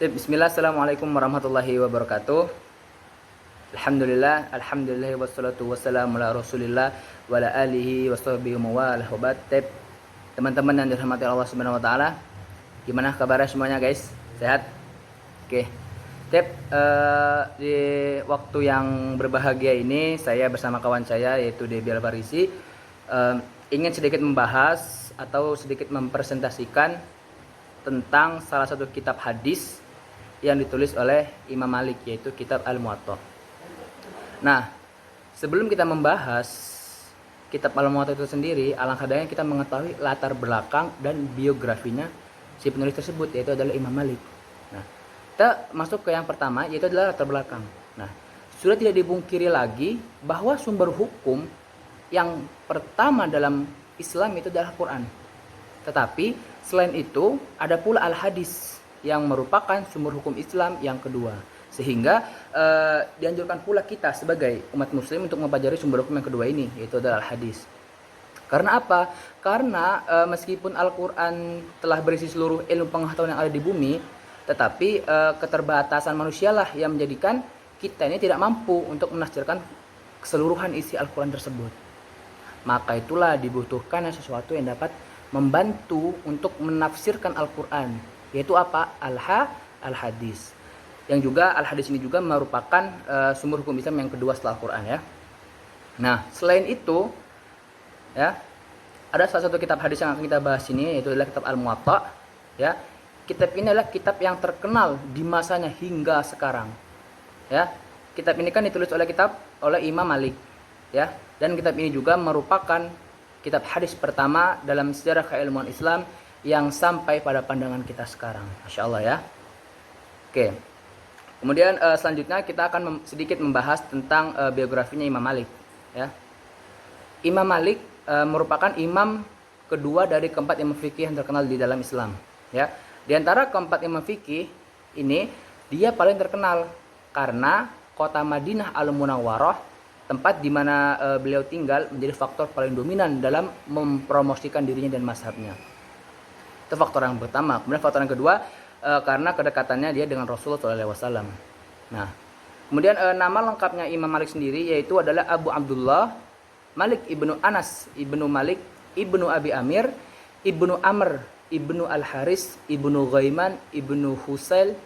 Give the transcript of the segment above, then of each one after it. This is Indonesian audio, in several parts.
Bismillah, assalamualaikum warahmatullahi wabarakatuh. Alhamdulillah wassalatu wassalamu ala rasulillah wa ala alihi washabihi mawalah wabat. Teman-teman yang dirahmati Allah Subhanahu wa taala, gimana kabarnya semuanya guys? Sehat? Oke. Di waktu yang berbahagia ini saya bersama kawan saya yaitu Debi Alfarisi ingin sedikit membahas atau sedikit mempresentasikan tentang salah satu kitab hadis yang ditulis oleh Imam Malik, yaitu kitab Al-Muwatta. Nah, sebelum kita membahas kitab Al-Muwatta itu sendiri, alangkah baiknya kita mengetahui latar belakang dan biografinya si penulis tersebut, yaitu adalah Imam Malik. Nah, kita masuk ke yang pertama, yaitu adalah latar belakang. Nah, sudah tidak dipungkiri lagi bahwa sumber hukum yang pertama dalam Islam itu adalah Quran. Tetapi selain itu ada pula al-hadis yang merupakan sumber hukum Islam yang kedua. Sehingga dianjurkan pula kita sebagai umat muslim untuk mempelajari sumber hukum yang kedua ini, yaitu adalah al-hadis. Karena apa? Karena meskipun Al-Quran telah berisi seluruh ilmu pengetahuan yang ada di bumi, tetapi keterbatasan manusialah yang menjadikan kita ini tidak mampu untuk menafsirkan keseluruhan isi Al-Quran tersebut. Maka itulah dibutuhkan sesuatu yang dapat membantu untuk menafsirkan Al-Quran, yaitu apa? Al-hadis. Yang juga al-hadis ini juga merupakan sumber hukum Islam yang kedua setelah Al-Quran ya. Nah, selain itu ya, ada salah satu kitab hadis yang akan kita bahas ini, yaitu adalah kitab Al-Muwatta ya. Kitab ini adalah kitab yang terkenal di masanya hingga sekarang ya. Kitab ini kan ditulis oleh Imam Malik ya, dan kitab ini juga merupakan kitab hadis pertama dalam sejarah keilmuan Islam yang sampai pada pandangan kita sekarang. Masya Allah ya. Oke. Kemudian selanjutnya kita akan sedikit membahas tentang biografinya Imam Malik ya. Imam Malik merupakan imam kedua dari keempat imam fikih yang terkenal di dalam Islam ya. Di antara keempat imam fikih ini, dia paling terkenal karena kota Madinah Al-Munawwarah, tempat di mana beliau tinggal, menjadi faktor paling dominan dalam mempromosikan dirinya dan mazhabnya. Itu faktor yang pertama. Kemudian faktor yang kedua, karena kedekatannya dia dengan Rasulullah SAW. Nah, kemudian nama lengkapnya Imam Malik sendiri yaitu adalah Abu Abdullah Malik ibnu Anas ibnu Malik ibnu Abi Amir ibnu Amr ibnu Al-Haris ibnu Ghaiman ibnu Husail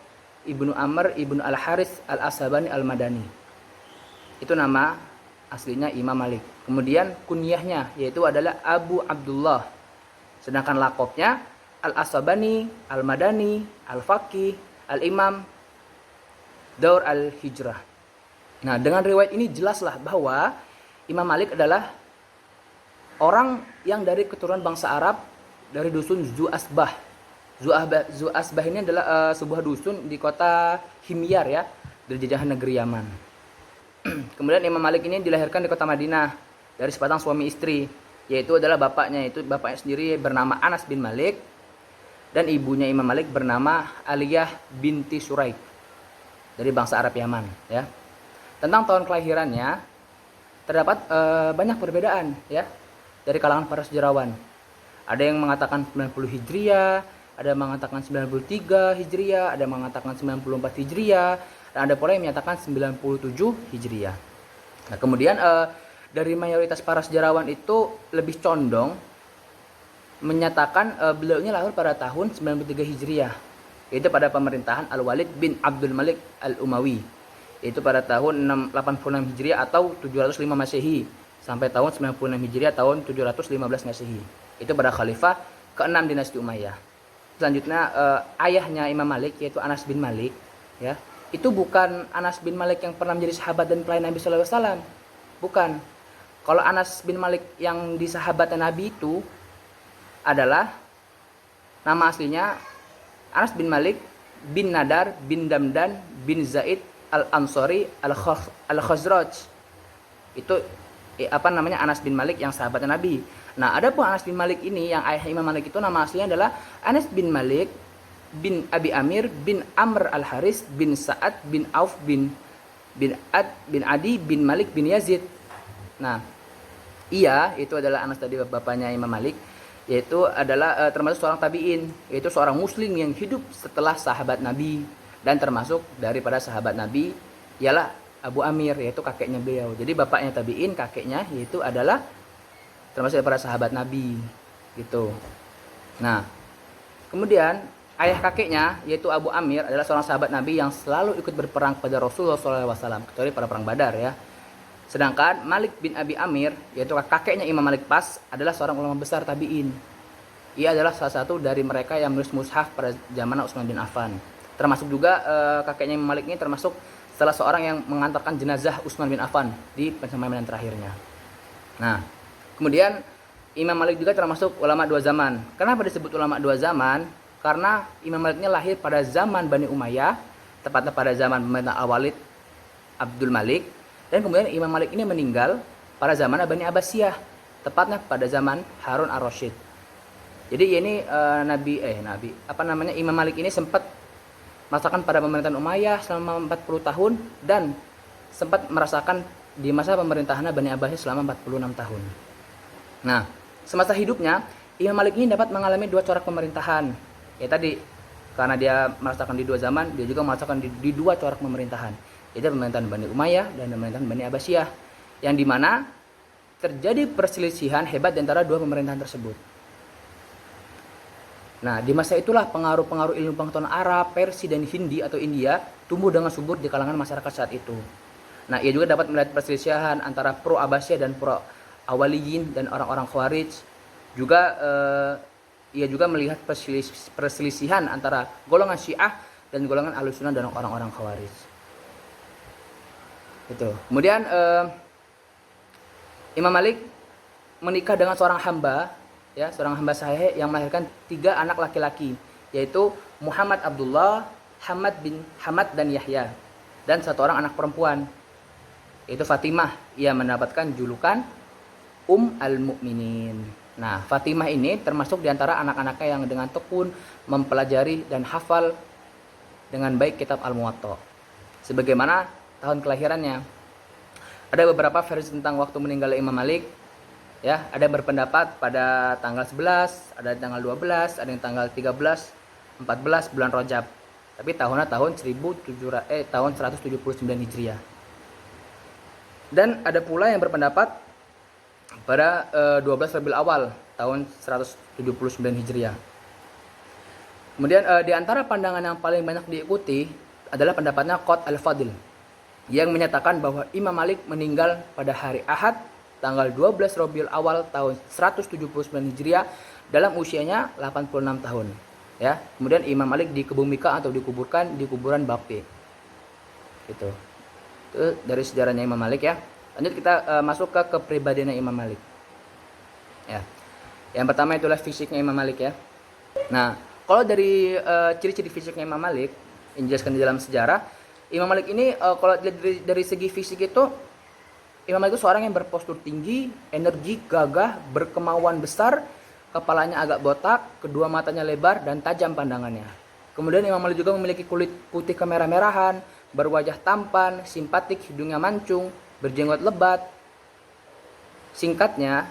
ibnu Amr ibnu Al-Haris Al-Ashabani Al-Madani. Itu nama aslinya Imam Malik. Kemudian kunyahnya yaitu adalah Abu Abdullah. Sedangkan lakopnya Al-Ashabani, Al-Madani, Al-Faqih, Al-Imam, Daur Al-Hijrah. Nah, dengan riwayat ini jelaslah bahwa Imam Malik adalah orang yang dari keturunan bangsa Arab, dari dusun Zu'asbah. Zu'asbah ini adalah sebuah dusun di kota Himyar ya, dari jajahan negeri Yaman. Kemudian Imam Malik ini dilahirkan di kota Madinah dari sepasang suami istri, yaitu adalah bapaknya sendiri bernama Anas bin Malik dan ibunya Imam Malik bernama Aliyah binti Suraik dari bangsa Arab Yaman ya. Tentang tahun kelahirannya terdapat banyak perbedaan ya dari kalangan para sejarawan. Ada yang mengatakan 90 Hijriah, ada yang mengatakan 93 Hijriah, ada yang mengatakan 94 Hijriah, dan ada pula yang menyatakan 97 Hijriah. Nah, kemudian dari mayoritas para sejarawan itu lebih condong menyatakan beliau ini lahir pada tahun 93 Hijriah, yaitu pada pemerintahan Al-Walid bin Abdul Malik Al-Umawi, yaitu pada tahun 86 Hijriah atau 705 Masehi sampai tahun 96 Hijriah tahun 715 Masehi. Itu pada khalifah ke-6 dinasti Umayyah. Selanjutnya ayahnya Imam Malik yaitu Anas bin Malik ya. Itu bukan Anas bin Malik yang pernah menjadi sahabat dan pelayan Nabi sallallahu alaihi wasallam. Bukan. Kalau Anas bin Malik yang di sahabat Nabi itu adalah nama aslinya Anas bin Malik bin Nadar bin Damdan bin Zaid Al-Ansari Al-Khazraj. Itu Anas bin Malik yang sahabat Nabi. Nah, ada pun Anas bin Malik ini yang ayah Imam Malik itu nama aslinya adalah Anas bin Malik bin Abi Amir bin Amr Al-Haris bin Sa'ad bin Auf bin Ad bin Adi bin Malik bin Yazid. Nah, itu adalah Anas tadi bapaknya Imam Malik. yaitu adalah termasuk seorang tabi'in, yaitu seorang muslim yang hidup setelah sahabat Nabi dan termasuk daripada sahabat Nabi ialah Abu Amir, yaitu kakeknya beliau. Jadi bapaknya tabi'in, kakeknya yaitu adalah termasuk daripada sahabat Nabi gitu. Nah, kemudian ayah kakeknya yaitu Abu Amir adalah seorang sahabat Nabi yang selalu ikut berperang kepada Rasulullah SAW, kecuali pada perang Badar ya. Sedangkan Malik bin Abi Amir, yaitu kakeknya Imam Malik Pas, adalah seorang ulama besar tabi'in. Ia adalah salah satu dari mereka yang menulis mushaf pada zaman Utsman bin Affan. Termasuk juga kakeknya Imam Malik ini termasuk salah seorang yang mengantarkan jenazah Utsman bin Affan di pencemaran terakhirnya. Nah, kemudian Imam Malik juga termasuk ulama dua zaman. Kenapa disebut ulama dua zaman? Karena Imam Malik ini lahir pada zaman Bani Umayyah, tepatnya pada zaman pemerintah Al-Walid Abdul Malik. Dan kemudian Imam Malik ini meninggal pada zaman Bani Abbasiyah, tepatnya pada zaman Harun ar-Rasyid. Jadi ini Imam Malik ini sempat merasakan pada pemerintahan Umayyah selama 40 tahun dan sempat merasakan di masa pemerintahan Bani Abbasiyah selama 46 tahun. Nah, semasa hidupnya Imam Malik ini dapat mengalami dua corak pemerintahan. Ya tadi, karena dia merasakan di dua zaman, dia juga merasakan di dua corak pemerintahan. Yaitu pemerintahan Bani Umayyah dan pemerintahan Bani Abbasiyah, yang dimana terjadi perselisihan hebat di antara dua pemerintahan tersebut. Nah, di masa itulah pengaruh-pengaruh ilmu pengetahuan Arab, Persia dan Hindi atau India tumbuh dengan subur di kalangan masyarakat saat itu. Nah, ia juga dapat melihat perselisihan antara pro Abbasiyah dan pro Awaliyin dan orang-orang Khawarij. Juga ia juga melihat perselisihan antara golongan Syiah dan golongan Ahlussunnah dan orang-orang Khawarij. Itu. Kemudian Imam Malik menikah dengan seorang hamba, ya, seorang hamba sahih yang melahirkan 3 anak laki-laki, yaitu Muhammad Abdullah, Hamad dan Yahya, dan 1 orang anak perempuan, yaitu Fatimah. Ia mendapatkan julukan al-Mu'minin. Nah, Fatimah ini termasuk diantara anak-anaknya yang dengan tekun mempelajari dan hafal dengan baik kitab Al-Muwatta. Sebagaimana tahun kelahirannya. Ada beberapa versi tentang waktu meninggalnya Imam Malik. Ya, ada berpendapat pada tanggal 11, ada tanggal 12, ada yang tanggal 13, 14 bulan Rajab. Tapi tahunnya tahun 179 Hijriah. Dan ada pula yang berpendapat pada 12 Rabiul Awal tahun 179 Hijriah. Kemudian di antara pandangan yang paling banyak diikuti adalah pendapatnya Qot al-Fadil, yang menyatakan bahwa Imam Malik meninggal pada hari Ahad tanggal 12 Rabiul Awal tahun 179 Hijriah dalam usianya 86 tahun. Ya, kemudian Imam Malik dikebumikan atau dikuburkan di kuburan Baqi. Gitu. Itu dari sejarahnya Imam Malik ya. Lanjut kita masuk ke kepribadiannya Imam Malik. Ya. Yang pertama itulah fisiknya Imam Malik ya. Nah, kalau dari ciri-ciri fisiknya Imam Malik yang dijelaskan di dalam sejarah, Imam Malik ini kalau dari segi fisik itu, Imam Malik itu seorang yang berpostur tinggi, energi, gagah, berkemauan besar, kepalanya agak botak, kedua matanya lebar dan tajam pandangannya. Kemudian Imam Malik juga memiliki kulit putih kemerah-merahan, berwajah tampan, simpatik, hidungnya mancung, berjenggot lebat. Singkatnya,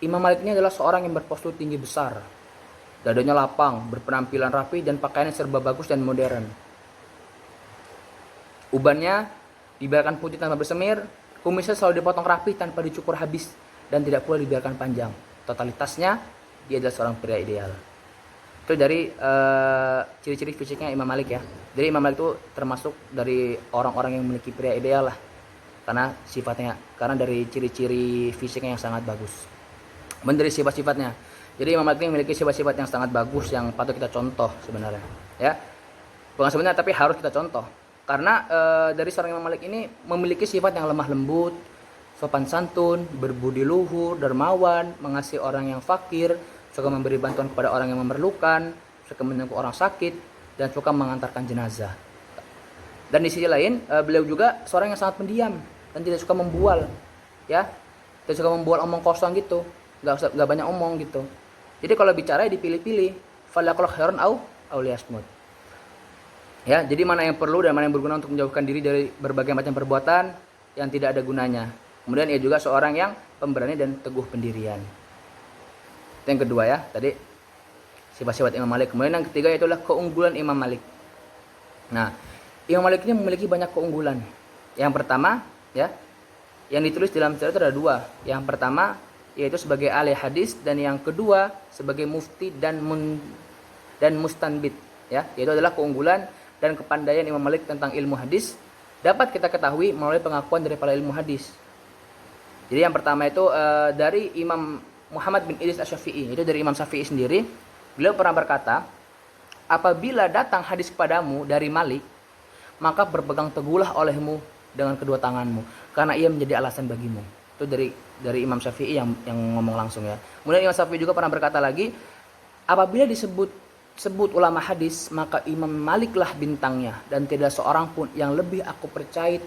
Imam Malik ini adalah seorang yang berpostur tinggi besar, dadanya lapang, berpenampilan rapi dan pakaiannya serba bagus dan modern. Ubannya dibiarkan putih tanpa bersemir, kumisnya selalu dipotong rapi tanpa dicukur habis dan tidak pula dibiarkan panjang. Totalitasnya dia adalah seorang pria ideal. Itu dari ciri-ciri fisiknya Imam Malik ya. Jadi Imam Malik itu termasuk dari orang-orang yang memiliki pria ideal lah, karena dari ciri-ciri fisiknya yang sangat bagus. Dari sifat-sifatnya. Jadi Imam Malik ini memiliki sifat-sifat yang sangat bagus yang patut kita contoh sebenarnya. Ya, bukan sebenarnya tapi harus kita contoh. Karena dari seorang Imam Malik ini memiliki sifat yang lemah lembut, sopan santun, berbudi luhur, dermawan, mengasihi orang yang fakir, suka memberi bantuan kepada orang yang memerlukan, suka menjenguk orang sakit, dan suka mengantarkan jenazah. Dan di sisi lain, beliau juga seorang yang sangat pendiam dan tidak suka membual, ya, tidak suka membual omong kosong gitu, nggak banyak omong gitu. Jadi kalau bicara dipilih-pilih, falakul khairan au liyasmut. Ya, jadi mana yang perlu dan mana yang berguna untuk menjauhkan diri dari berbagai macam perbuatan yang tidak ada gunanya. Kemudian ia juga seorang yang pemberani dan teguh pendirian. Itu yang kedua ya, tadi sifat-sifat Imam Malik. Kemudian yang ketiga itulah keunggulan Imam Malik. Nah, Imam Malik ini memiliki banyak keunggulan. Yang pertama, ya, yang ditulis dalam sejarah itu ada dua. Yang pertama yaitu sebagai ahli hadis, dan yang kedua sebagai mufti dan mustanbit, ya, yaitu adalah keunggulan dan kepandaian Imam Malik tentang ilmu hadis dapat kita ketahui melalui pengakuan dari para ilmu hadis. Jadi yang pertama itu dari Imam Muhammad bin Idris Asy-Syafi'i, itu dari Imam Syafi'i sendiri. Beliau pernah berkata, apabila datang hadis kepadamu dari Malik, maka berpegang teguhlah olehmu dengan kedua tanganmu, karena ia menjadi alasan bagimu. Itu dari Imam Syafi'i yang ngomong langsung, ya. Kemudian Imam Syafi'i juga pernah berkata lagi, apabila disebut ulama hadis, maka Imam Malik lah bintangnya, dan tidak seorang pun yang lebih aku percayai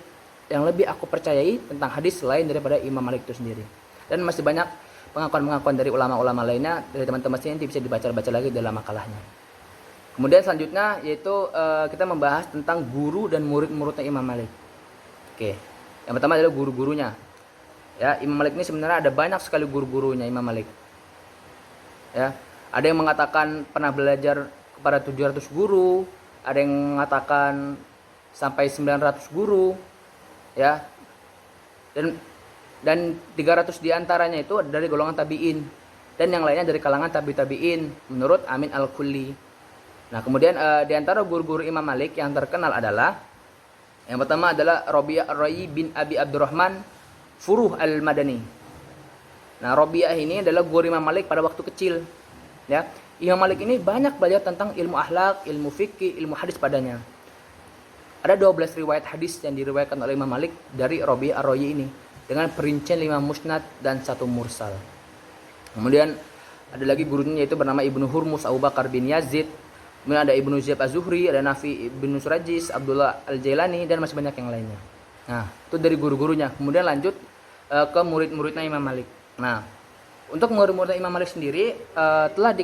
tentang hadis selain daripada Imam Malik itu sendiri. Dan masih banyak pengakuan-pengakuan dari ulama-ulama lainnya dari teman-teman sini, nanti bisa dibaca-baca lagi dalam makalahnya. Kemudian selanjutnya yaitu kita membahas tentang guru dan murid-muridnya Imam Malik. Oke. Yang pertama adalah guru-gurunya. Ya, Imam Malik ini sebenarnya ada banyak sekali guru-gurunya Imam Malik. Ya, ada yang mengatakan pernah belajar kepada 700 guru, ada yang mengatakan sampai 900 guru, ya. Dan 300 diantaranya itu dari golongan tabi'in, dan yang lainnya dari kalangan tabi'in menurut Amin Al-Kulli. Nah, kemudian di antara guru-guru Imam Malik yang terkenal adalah, yang pertama adalah Rabi'ah Ar-Ra'i bin Abi Abdurrahman Furuh Al-Madani. Nah, Rabi'ah ini adalah guru Imam Malik pada waktu kecil, ya. Imam Malik ini banyak belajar tentang ilmu akhlak, ilmu fikih, ilmu hadis padanya. Ada 12 riwayat hadis yang diriwayatkan oleh Imam Malik dari Rabi'ah Ar-Ra'i ini, dengan perincian 5 musnad dan 1 mursal. Kemudian ada lagi gurunya yaitu bernama Ibnu Hurmus Abu Bakar bin Yazid. Kemudian ada Ibnu Ziyad Az-Zuhri, ada Nafi bin Surajis, Abdullah Al-Jailani, dan masih banyak yang lainnya. Nah, itu dari guru-gurunya. Kemudian lanjut ke murid-muridnya Imam Malik. Nah, untuk murid-muridnya Imam Malik sendiri telah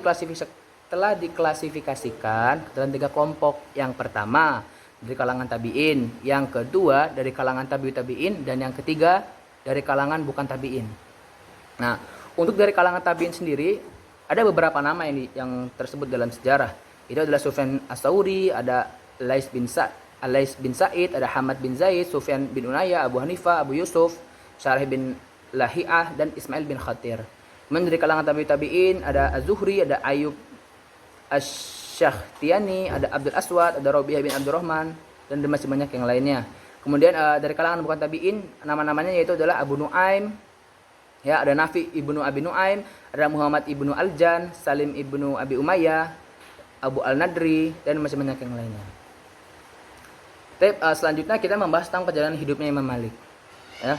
diklasifikasikan dalam 3 kelompok. Yang pertama dari kalangan tabi'in, yang kedua dari kalangan tabi'in, dan yang ketiga dari kalangan bukan tabi'in. Nah, untuk dari kalangan tabi'in sendiri ada beberapa nama yang tersebut dalam sejarah. Itu adalah Sufyan Ats-Tsauri, ada Lais bin Sa'id, ada Hamad bin Zaid, Sufyan bin Unayyah, Abu Hanifah, Abu Yusuf, Syarih bin Lahi'ah, dan Ismail bin Khatir. Kemudian dari kalangan tabi'in ada Az-Zuhri, ada Ayub Asy-Syakhtiani, ada Abdul Aswad, ada Rabi'ah bin Abdurrahman, dan masih banyak yang lainnya. Kemudian dari kalangan bukan tabi'in, nama-namanya yaitu adalah Abu Nuaim, ya, ada Nafi ibnu Abi Nuaim, ada Muhammad ibnu Aljan, Salim ibnu Abi Umayyah, Abu Al-Nadri, dan masih banyak yang lainnya. Selanjutnya kita membahas tentang perjalanan hidupnya Imam Malik, ya.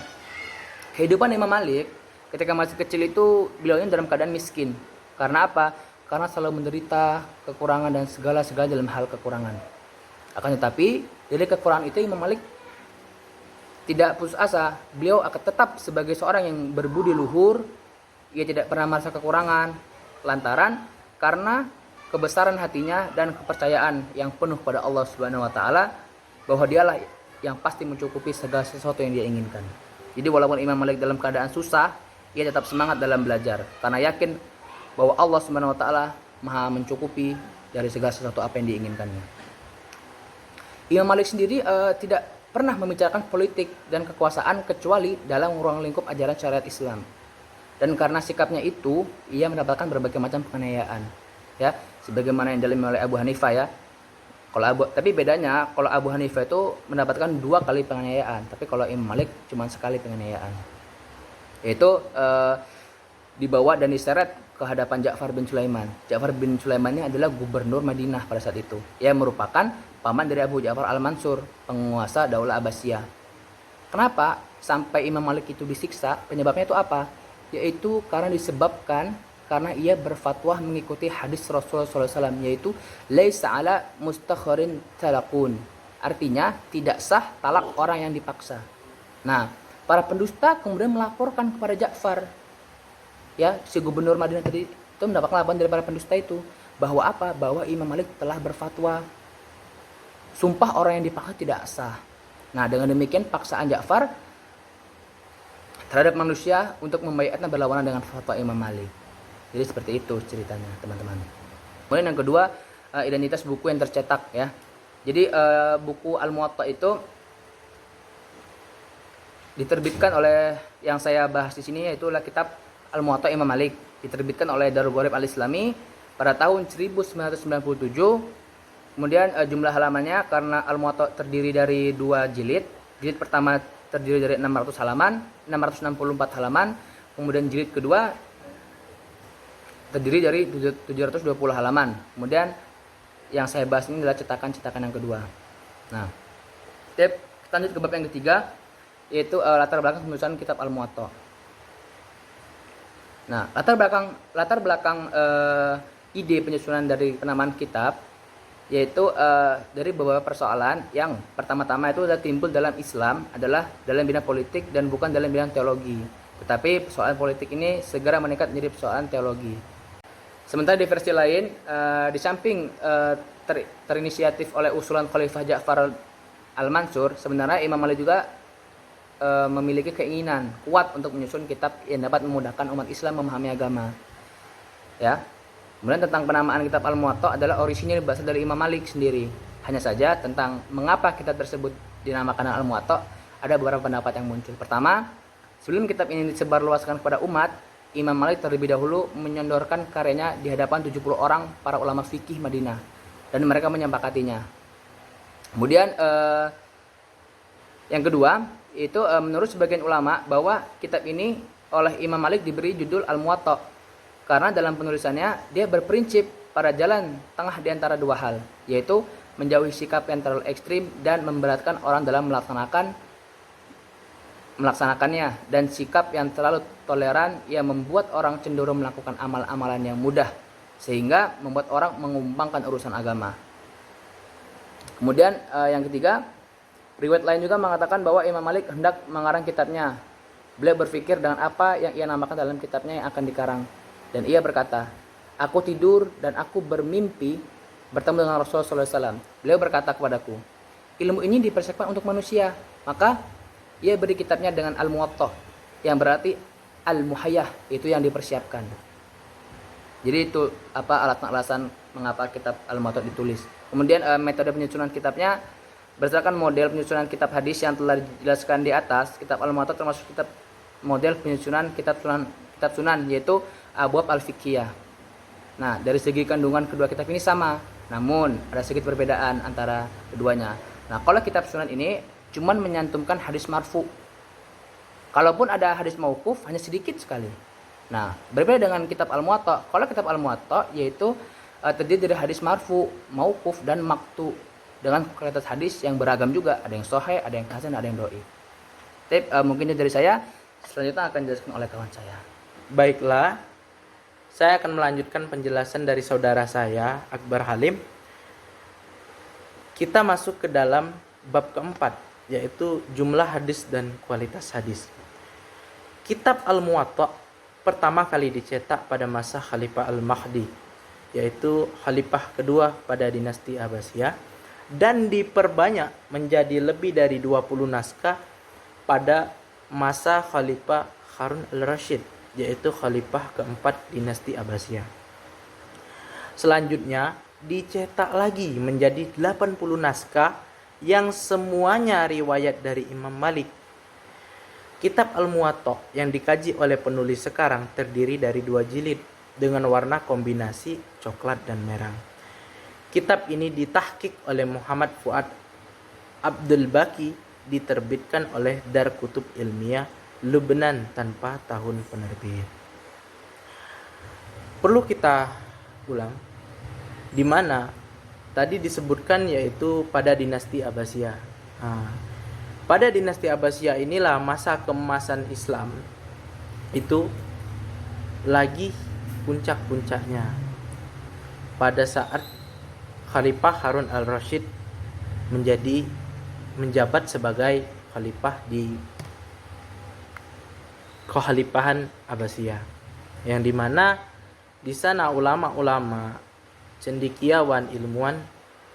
Kehidupan Imam Malik ketika masih kecil itu beliau dalam keadaan miskin. Karena apa? Karena selalu menderita kekurangan dan segala dalam hal kekurangan. Akan tetapi dari kekurangan itu Imam Malik tidak putus asa. Beliau akan tetap sebagai seorang yang berbudi luhur. Ia tidak pernah merasa kekurangan lantaran karena kebesaran hatinya dan kepercayaan yang penuh pada Allah Subhanahu wa taala, bahwa dialah yang pasti mencukupi segala sesuatu yang dia inginkan. Jadi walaupun Imam Malik dalam keadaan susah, ia tetap semangat dalam belajar karena yakin bahwa Allah Subhanahu wa taala Maha mencukupi dari segala sesuatu apa yang diinginkannya. Imam Malik sendiri tidak pernah membicarakan politik dan kekuasaan kecuali dalam ruang lingkup ajaran syariat Islam. Dan karena sikapnya itu, ia mendapatkan berbagai macam penganiayaan, ya, sebagaimana yang dialami oleh Abu Hanifah, ya. Tapi bedanya kalau Abu Hanifah itu mendapatkan 2 kali penganiayaan, tapi kalau Imam Malik cuma sekali penganiayaan. Yaitu dibawa dan diseret ke hadapan Ja'far bin Sulaiman. Ja'far bin Sulaiman ini adalah gubernur Madinah pada saat itu. Ia merupakan paman dari Abu Ja'far Al-Mansur, penguasa Daulah Abbasiyah. Kenapa sampai Imam Malik itu disiksa? Penyebabnya itu apa? Yaitu karena disebabkan karena ia berfatwa mengikuti hadis Rasulullah SAW, yaitu laisa ala mustakhirin talaqun. Artinya tidak sah talak orang yang dipaksa. Nah, para pendusta kemudian melaporkan kepada Ja'far, ya, si gubernur Madinah tadi itu mendapatkan laporan dari para pendusta itu bahwa apa? Bahwa Imam Malik telah berfatwa sumpah orang yang dipaksa tidak sah. Nah, dengan demikian paksaan Ja'far terhadap manusia untuk membaiatnya berlawanan dengan fatwa Imam Malik. Jadi seperti itu ceritanya, teman-teman. Kemudian yang kedua, identitas buku yang tercetak, ya. Jadi buku Al-Muwatta itu diterbitkan oleh, yang saya bahas di sini yaitu kitab Al-Muwatta Imam Malik, diterbitkan oleh Darul Gharib Al-Islami pada tahun 1997. Kemudian jumlah halamannya, karena Al-Muwatta terdiri dari 2 jilid. Jilid pertama terdiri dari 600 halaman, 664 halaman. Kemudian jilid kedua terdiri dari 720 halaman. Kemudian yang saya bahas ini adalah cetakan-cetakan yang kedua. Nah, kita lanjut ke bab yang ketiga, yaitu latar belakang penulisan kitab Al-Muwatta. Nah, latar belakang ide penyusunan dari penamaan kitab, yaitu dari beberapa persoalan. Yang pertama-tama itu sudah timbul dalam Islam adalah dalam bidang politik dan bukan dalam bidang teologi. Tetapi persoalan politik ini segera meningkat menjadi persoalan teologi. Sementara di versi lain, di samping terinisiatif oleh usulan Khalifah Ja'far Al-Mansur, sebenarnya Imam Malik juga memiliki keinginan kuat untuk menyusun kitab yang dapat memudahkan umat Islam memahami agama. Ya. Kemudian tentang penamaan kitab Al-Muwatta adalah orisinil berasal dari Imam Malik sendiri. Hanya saja tentang mengapa kitab tersebut dinamakan Al-Muwatta, ada beberapa pendapat yang muncul. Pertama, sebelum kitab ini disebarluaskan kepada umat, Imam Malik terlebih dahulu menyodorkan karyanya di hadapan 70 orang para ulama fikih Madinah, dan mereka menyepakatinya. Kemudian yang kedua, itu menurut sebagian ulama bahwa kitab ini oleh Imam Malik diberi judul Al-Muwatta karena dalam penulisannya dia berprinsip pada jalan tengah di antara dua hal, yaitu menjauhi sikap yang terlalu ekstrim dan memberatkan orang dalam melaksanakannya, dan sikap yang terlalu toleran yang membuat orang cenderung melakukan amal-amalan yang mudah sehingga membuat orang mengumpangkan urusan agama. Kemudian yang ketiga, riwayat lain juga mengatakan bahwa Imam Malik hendak mengarang kitabnya. Beliau berpikir dengan apa yang ia namakan dalam kitabnya yang akan dikarang. Dan ia berkata, aku tidur dan aku bermimpi bertemu dengan Rasulullah SAW. Beliau berkata kepadaku, ilmu ini dipersiapkan untuk manusia. Maka ia beri kitabnya dengan Al-Muwatta, yang berarti Al-Muhayyah, itu yang dipersiapkan. Jadi itu alasan mengapa kitab Al-Muwatta ditulis. Kemudian metode penyusunan kitabnya berdasarkan model penyusunan kitab hadis yang telah dijelaskan di atas. Kitab Al-Muwatta termasuk kitab model penyusunan kitab sunan, yaitu Abwab Al-Fiqhiyah. Nah, dari segi kandungan kedua kitab ini sama, namun ada sedikit perbedaan antara keduanya. Nah, kalau kitab sunan ini cuman menyantumkan hadis marfu. Kalaupun ada hadis mauquf hanya sedikit sekali. Nah, berbeda dengan kitab Al-Muwatta. Kalau kitab Al-Muwatta yaitu terdiri dari hadis marfu, mauquf dan maqtu dengan kualitas hadis yang beragam juga. Ada yang sahih, ada yang hasan, ada yang dhaif. Tapi mungkin dari saya, selanjutnya akan dijelaskan oleh kawan saya. Baiklah, saya akan melanjutkan penjelasan dari saudara saya, Akbar Halim. Kita masuk ke dalam bab keempat, yaitu jumlah hadis dan kualitas hadis. Kitab Al-Muwatta pertama kali dicetak pada masa Khalifah Al-Mahdi, yaitu Khalifah kedua pada dinasti Abbasiyah, dan diperbanyak menjadi lebih dari 20 naskah pada masa Khalifah Harun Al-Rashid, yaitu Khalifah keempat dinasti Abbasiyah. Selanjutnya dicetak lagi menjadi 80 naskah yang semuanya riwayat dari Imam Malik. Kitab Al-Muwatta yang dikaji oleh penulis sekarang terdiri dari 2 jilid dengan warna kombinasi coklat dan merah. Kitab ini ditahqiq oleh Muhammad Fuad Abdul Baqi, diterbitkan oleh Dar Kutub Ilmiah Lubnan tanpa tahun penerbit. Perlu kita ulang, di mana tadi disebutkan yaitu pada dinasti Abbasiyah. Pada dinasti Abbasiyah inilah masa keemasan Islam itu lagi puncak-puncaknya. Pada saat Khalifah Harun al-Rashid menjabat sebagai khalifah di Kekhalifahan Abbasiyah, yang dimana di sana ulama-ulama, cendekiawan, ilmuwan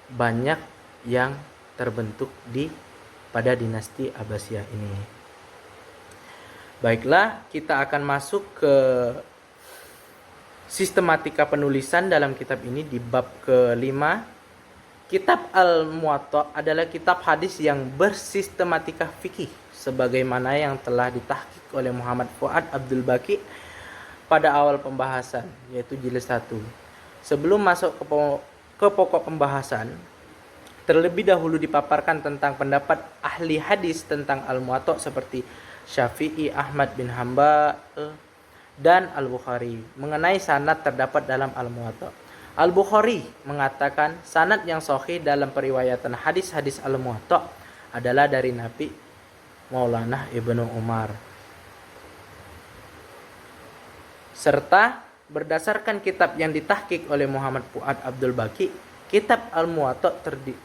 banyak yang terbentuk pada dinasti Abbasiyah ini. Baiklah, kita akan masuk ke sistematika penulisan dalam kitab ini di bab ke-5. Kitab Al-Muwatta adalah kitab hadis yang bersistematika fikih sebagaimana yang telah ditahqiq oleh Muhammad Fuad Abdul Baqi pada awal pembahasan, yaitu jilid 1. Sebelum masuk ke pokok pembahasan, terlebih dahulu dipaparkan tentang pendapat ahli hadis tentang Al-Muwatta seperti Syafi'i, Ahmad bin Hanbal, dan Al-Bukhari. Mengenai sanad terdapat dalam Al-Muwatta, Al-Bukhari mengatakan sanad yang sahih dalam periwayatan hadis-hadis Al-Muwatta adalah dari Nabi Maulana Ibnu Umar. Serta berdasarkan kitab yang ditahqiq oleh Muhammad Fuad Abdul Baqi, kitab Al-Muwatta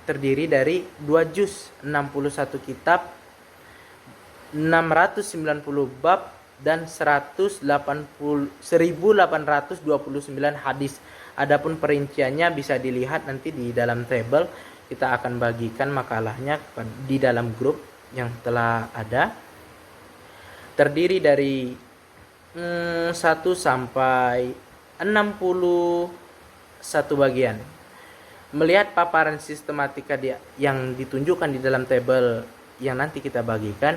terdiri dari 2 juz, 61 kitab, 690 bab, dan 1829 hadis. Adapun perinciannya bisa dilihat nanti di dalam tabel. Kita akan bagikan makalahnya di dalam grup yang telah ada. Terdiri dari 1 sampai 61 bagian. Melihat paparan sistematika yang ditunjukkan di dalam tabel yang nanti kita bagikan,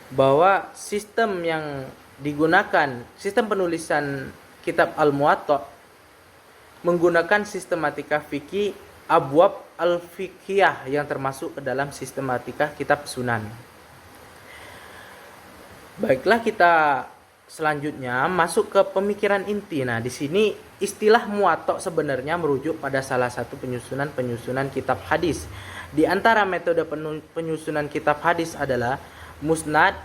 bahwa sistem yang digunakan, sistem penulisan kitab Al-Muwatta menggunakan sistematika fikih abwab al-fiqhiyah yang termasuk ke dalam sistematika kitab Sunan. Baiklah, kita selanjutnya masuk ke pemikiran inti. Nah, di sini istilah Muwatta sebenarnya merujuk pada salah satu penyusunan kitab hadis. Di antara metode penyusunan kitab hadis adalah musnad,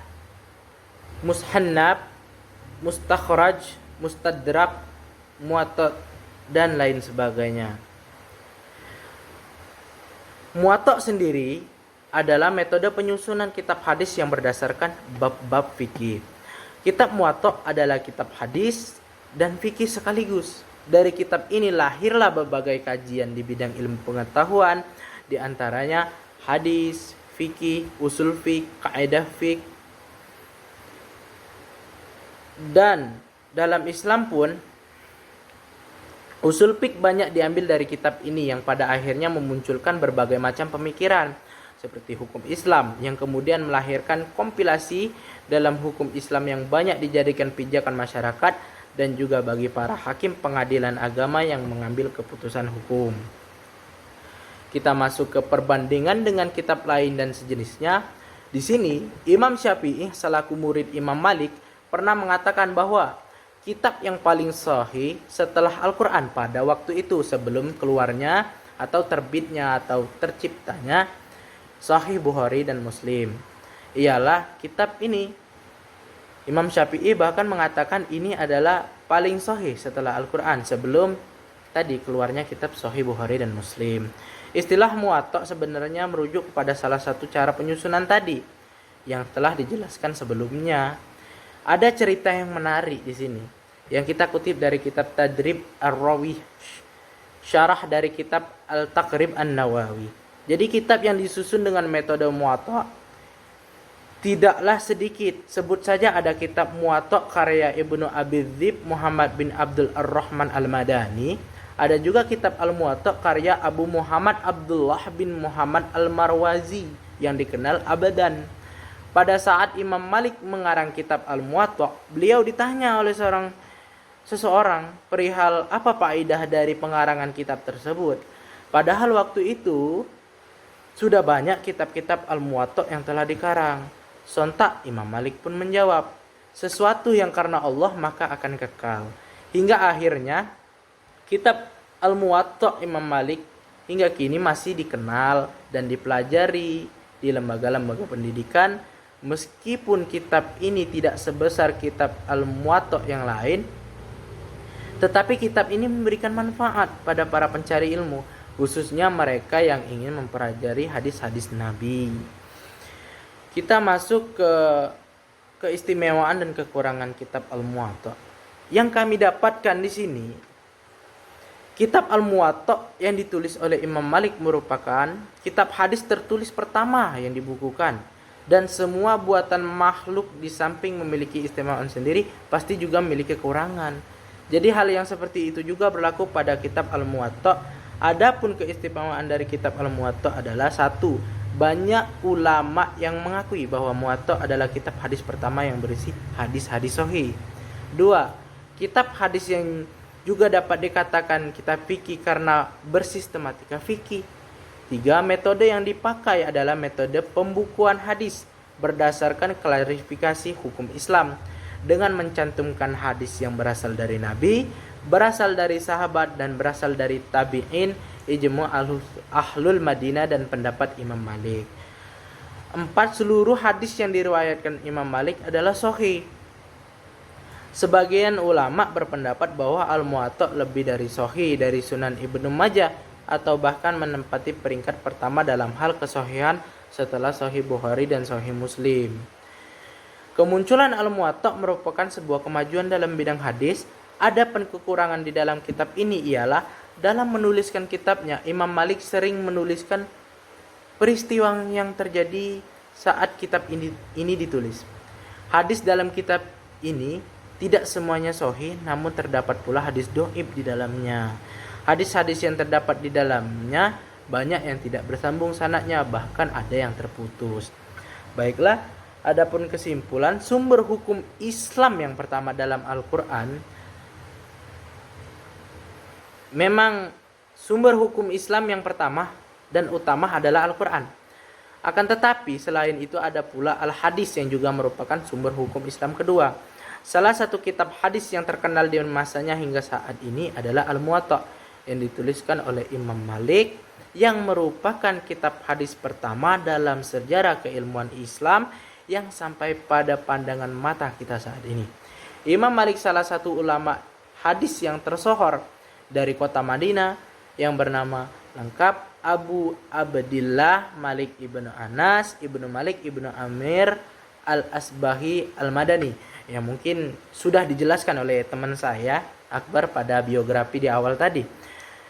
mushannab, mustakhraj, mustadrak, muwatta, dan lain sebagainya. Muwatta sendiri adalah metode penyusunan kitab hadis yang berdasarkan bab-bab fikih. Kitab Muwatta adalah kitab hadis dan fikih sekaligus. Dari kitab ini lahirlah berbagai kajian di bidang ilmu pengetahuan, di antaranya hadis, fikih, usul fikih, kaidah fikih. Dan dalam Islam pun usul fikih banyak diambil dari kitab ini yang pada akhirnya memunculkan berbagai macam pemikiran seperti hukum Islam yang kemudian melahirkan kompilasi dalam hukum Islam yang banyak dijadikan pijakan masyarakat dan juga bagi para hakim pengadilan agama yang mengambil keputusan hukum. Kita masuk ke perbandingan dengan kitab lain dan sejenisnya. Di sini Imam Syafi'i selaku murid Imam Malik pernah mengatakan bahwa kitab yang paling sahih setelah Al-Quran pada waktu itu sebelum keluarnya atau terbitnya atau terciptanya Sahih Bukhari dan Muslim ialah kitab ini. Imam Syafi'i bahkan mengatakan ini adalah paling sahih setelah Al-Quran sebelum tadi keluarnya kitab Sahih Bukhari dan Muslim. Istilah Muwatta sebenarnya merujuk kepada salah satu cara penyusunan tadi yang telah dijelaskan sebelumnya. Ada cerita yang menarik di sini yang kita kutip dari kitab Tadrib Ar-Rawi, syarah dari kitab Al-Taqrib An-Nawawi. Jadi kitab yang disusun dengan metode Muwatta tidaklah sedikit. Sebut saja ada kitab Muwatta karya Ibnu Abi Dzib Muhammad bin Abdul Ar-Rahman Al-Madani. Ada juga kitab Al-Muwatta karya Abu Muhammad Abdullah bin Muhammad Al-Marwazi yang dikenal Abadan. Pada saat Imam Malik mengarang kitab Al-Muwatta, beliau ditanya oleh seseorang perihal apa faedah dari pengarangan kitab tersebut. Padahal waktu itu sudah banyak kitab-kitab Al-Muwatta yang telah dikarang. Sontak Imam Malik pun menjawab, sesuatu yang karena Allah maka akan kekal. Hingga akhirnya kitab Al-Muwatta Imam Malik hingga kini masih dikenal dan dipelajari di lembaga-lembaga pendidikan. Meskipun kitab ini tidak sebesar kitab Al-Muwatta yang lain, tetapi kitab ini memberikan manfaat pada para pencari ilmu, khususnya mereka yang ingin mempelajari hadis-hadis Nabi. Kita masuk ke keistimewaan dan kekurangan kitab Al-Muwatta. Yang kami dapatkan di sini, kitab Al-Muwatta yang ditulis oleh Imam Malik merupakan kitab hadis tertulis pertama yang dibukukan. Dan semua buatan makhluk di samping memiliki istimewaan sendiri, pasti juga memiliki kekurangan. Jadi hal yang seperti itu juga berlaku pada kitab Al-Muwatta. Adapun keistimewaan dari kitab Al-Muwatta adalah satu, banyak ulama yang mengakui bahwa Muwatta adalah kitab hadis pertama yang berisi hadis-hadis sahih. Dua, kitab hadis yang juga dapat dikatakan kitab fikih karena bersistematika fikih. Tiga, metode yang dipakai adalah metode pembukuan hadis berdasarkan klarifikasi hukum Islam dengan mencantumkan hadis yang berasal dari Nabi, berasal dari sahabat, dan berasal dari tabi'in, ijma' ahlul Madinah, dan pendapat Imam Malik. Empat, seluruh hadis yang diriwayatkan Imam Malik adalah sahih. Sebagian ulama berpendapat bahwa Al-Muwatta lebih dari sahih dari Sunan Ibnu Majah atau bahkan menempati peringkat pertama dalam hal kesahihan setelah Sahih Bukhari dan Sahih Muslim. Kemunculan Al-Muwatta merupakan sebuah kemajuan dalam bidang hadis. Adapun kekurangan di dalam kitab ini ialah dalam menuliskan kitabnya, Imam Malik sering menuliskan peristiwa yang terjadi saat kitab ini ditulis. Hadis dalam kitab ini tidak semuanya sahih, namun terdapat pula hadis dhaif di dalamnya. Hadis-hadis yang terdapat di dalamnya banyak yang tidak bersambung sanadnya, bahkan ada yang terputus. Baiklah, adapun kesimpulan, sumber hukum Islam yang pertama dalam Al-Quran, memang sumber hukum Islam yang pertama dan utama adalah Al-Quran. Akan tetapi selain itu ada pula Al-Hadis yang juga merupakan sumber hukum Islam kedua. Salah satu kitab hadis yang terkenal di masanya hingga saat ini adalah Al-Muwatta yang dituliskan oleh Imam Malik, yang merupakan kitab hadis pertama dalam sejarah keilmuan Islam yang sampai pada pandangan mata kita saat ini. Imam Malik salah satu ulama hadis yang tersohor dari kota Madinah yang bernama lengkap Abu Abdillah Malik ibnu Anas ibnu Malik ibnu Amir al-Asbahi al-Madani, yang mungkin sudah dijelaskan oleh teman saya Akbar pada biografi di awal tadi.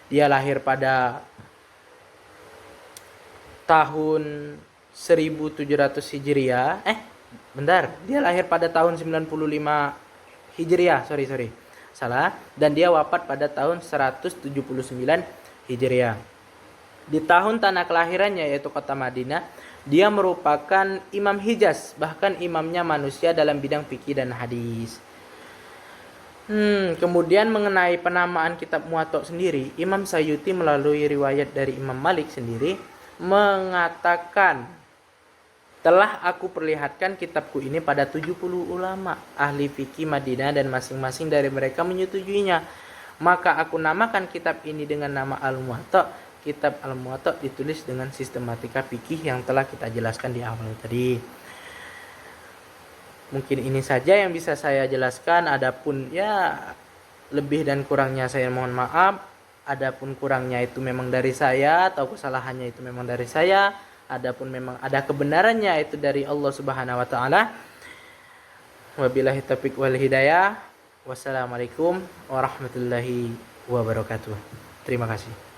Dia lahir pada tahun 1700 Hijriah. Dia lahir pada tahun 95 Hijriah, sorry. Salah. Dan dia wafat pada tahun 179 Hijriah. Di tahun tanah kelahirannya yaitu kota Madinah, dia merupakan imam Hijaz, bahkan imamnya manusia dalam bidang fikih dan hadis. Kemudian mengenai penamaan kitab Muwatta sendiri, Imam Sayyuti melalui riwayat dari Imam Malik sendiri mengatakan, telah aku perlihatkan kitabku ini pada 70 ulama ahli fikih Madinah dan masing-masing dari mereka menyetujuinya. Maka aku namakan kitab ini dengan nama Al-Muwatta. Kitab Al-Muwatta ditulis dengan sistematika fikih yang telah kita jelaskan di awal tadi. Mungkin ini saja yang bisa saya jelaskan. Adapun ya lebih dan kurangnya saya mohon maaf. Adapun kurangnya itu memang dari saya atau kesalahannya itu memang dari saya. Adapun memang ada kebenarannya itu dari Allah Subhanahu wa taala. Wabillahi taufiq wal hidayah. Wassalamualaikum warahmatullahi wabarakatuh. Terima kasih.